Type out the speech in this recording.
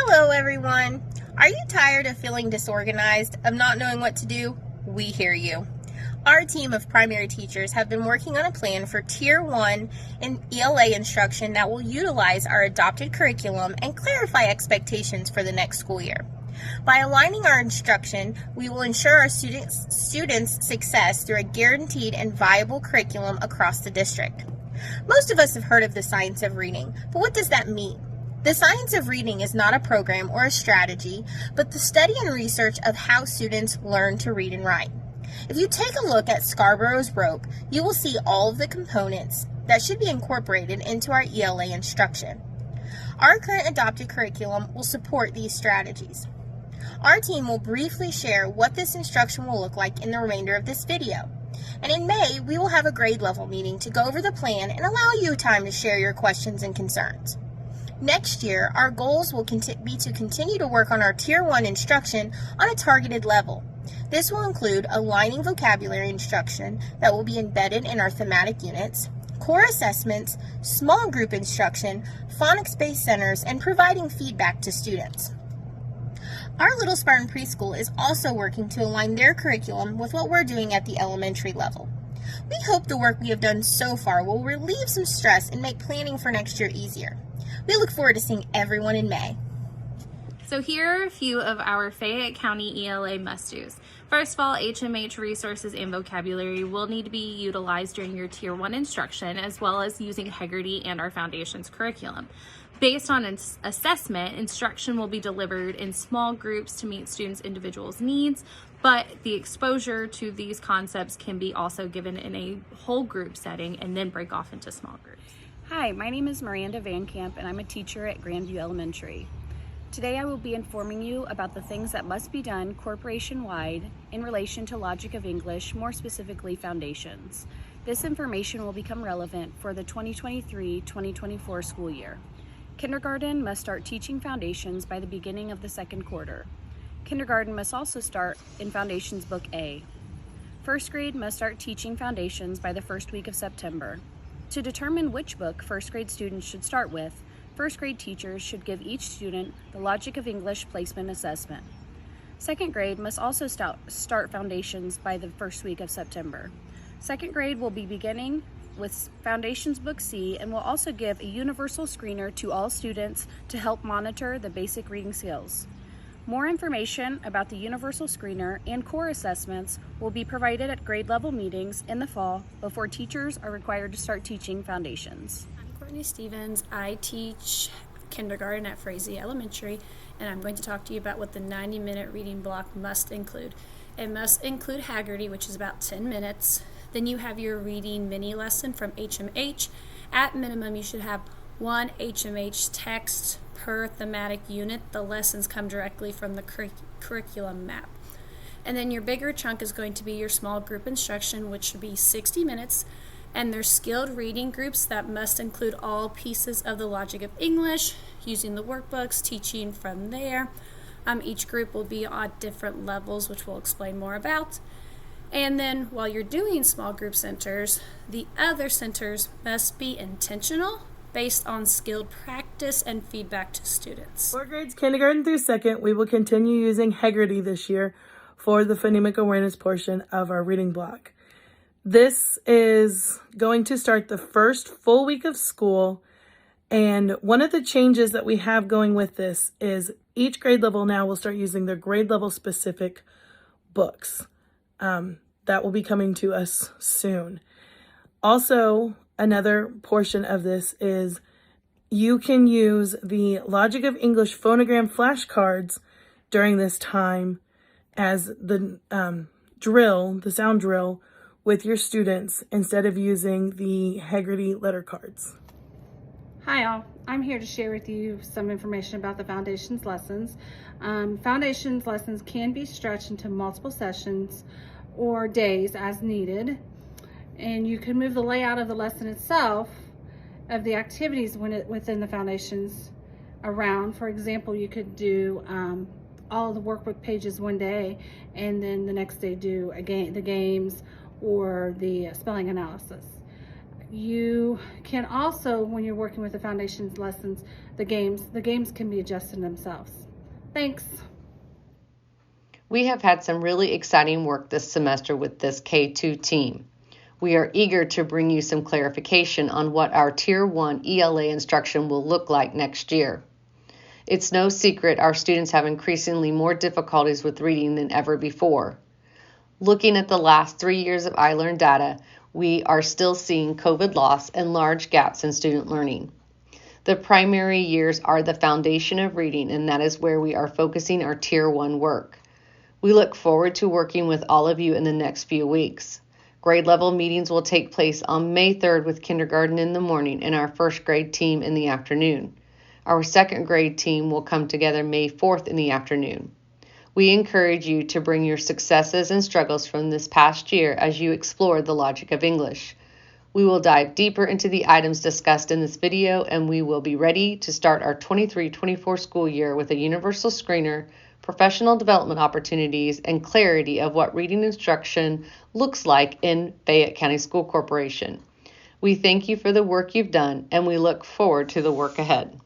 Hello everyone! Are you tired of feeling disorganized, of not knowing what to do? We hear you. Our team of primary teachers have been working on a plan for Tier 1 in ELA instruction that will utilize our adopted curriculum and clarify expectations for the next school year. By aligning our instruction, we will ensure our students' success through a guaranteed and viable curriculum across the district. Most of us have heard of the science of reading, but what does that mean? The science of reading is not a program or a strategy, but the study and research of how students learn to read and write. If you take a look at Scarborough's rope, you will see all of the components that should be incorporated into our ELA instruction. Our current adopted curriculum will support these strategies. Our team will briefly share what this instruction will look like in the remainder of this video. And in May, we will have a grade level meeting to go over the plan and allow you time to share your questions and concerns. Next year, our goals will be to continue to work on our Tier 1 instruction on a targeted level. This will include aligning vocabulary instruction that will be embedded in our thematic units, core assessments, small group instruction, phonics-based centers, and providing feedback to students. Our Little Spartan Preschool is also working to align their curriculum with what we're doing at the elementary level. We hope the work we have done so far will relieve some stress and make planning for next year easier. We look forward to seeing everyone in May. So here are a few of our Fayette County ELA must-dos. First of all, HMH resources and vocabulary will need to be utilized during your Tier 1 instruction, as well as using Hegarty and our Foundations curriculum. Based on assessment, instruction will be delivered in small groups to meet students' individual needs, but the exposure to these concepts can be also given in a whole group setting and then break off into small groups. Hi, my name is Miranda Van Camp and I'm a teacher at Grandview Elementary. Today I will be informing you about the things that must be done corporation-wide in relation to Logic of English, more specifically Foundations. This information will become relevant for the 2023-2024 school year. Kindergarten must start teaching Foundations by the beginning of the second quarter. Kindergarten must also start in Foundations Book A. First grade must start teaching Foundations by the first week of September. To determine which book first grade students should start with, first grade teachers should give each student the Logic of English placement assessment. Second grade must also start Foundations by the first week of September. Second grade will be beginning with Foundations Book C and will also give a universal screener to all students to help monitor the basic reading skills. More information about the universal screener and core assessments will be provided at grade level meetings in the fall before teachers are required to start teaching Foundations. I'm Courtney Stevens. I teach kindergarten at Frazee Elementary, and I'm going to talk to you about what the 90-minute reading block must include. It must include Hegarty, which is about 10 minutes. Then you have your reading mini lesson from HMH. At minimum, you should have one HMH text per thematic unit. The lessons come directly from the curriculum map. And then your bigger chunk is going to be your small group instruction, which should be 60 minutes. And there's skilled reading groups that must include all pieces of the Logic of English, using the workbooks, teaching from there. Each group will be at different levels, which we'll explain more about. And then while you're doing small group centers, the other centers must be intentional, based on skilled practice and feedback to students. For grades kindergarten through second, we will continue using Hegarty this year for the phonemic awareness portion of our reading block. This is going to start the first full week of school, and one of the changes that we have going with this is each grade level now will start using their grade level specific books. That will be coming to us soon. Also, another portion of this is you can use the Logic of English phonogram flashcards during this time as the the sound drill with your students instead of using the Hegarty letter cards. Hi all, I'm here to share with you some information about the Foundations lessons. Foundations lessons can be stretched into multiple sessions or days as needed. And you can move the layout of the lesson itself, of the activities within the Foundations around. For example, you could do all the workbook pages one day, and then the next day do the games or the spelling analysis. You can also, when you're working with the foundations lessons, the games can be adjusted themselves. Thanks. We have had some really exciting work this semester with this K-2 team. We are eager to bring you some clarification on what our Tier 1 ELA instruction will look like next year. It's no secret our students have increasingly more difficulties with reading than ever before. Looking at the last 3 years of iLearn data, we are still seeing COVID loss and large gaps in student learning. The primary years are the foundation of reading, and that is where we are focusing our Tier 1 work. We look forward to working with all of you in the next few weeks. Grade level meetings will take place on May 3rd with kindergarten in the morning and our first grade team in the afternoon. Our second grade team will come together May 4th in the afternoon. We encourage you to bring your successes and struggles from this past year as you explore the logic of English. We will dive deeper into the items discussed in this video, and we will be ready to start our 23-24 school year with a universal screener, professional development opportunities, and clarity of what reading instruction looks like in Fayette County School Corporation. We thank you for the work you've done, and we look forward to the work ahead.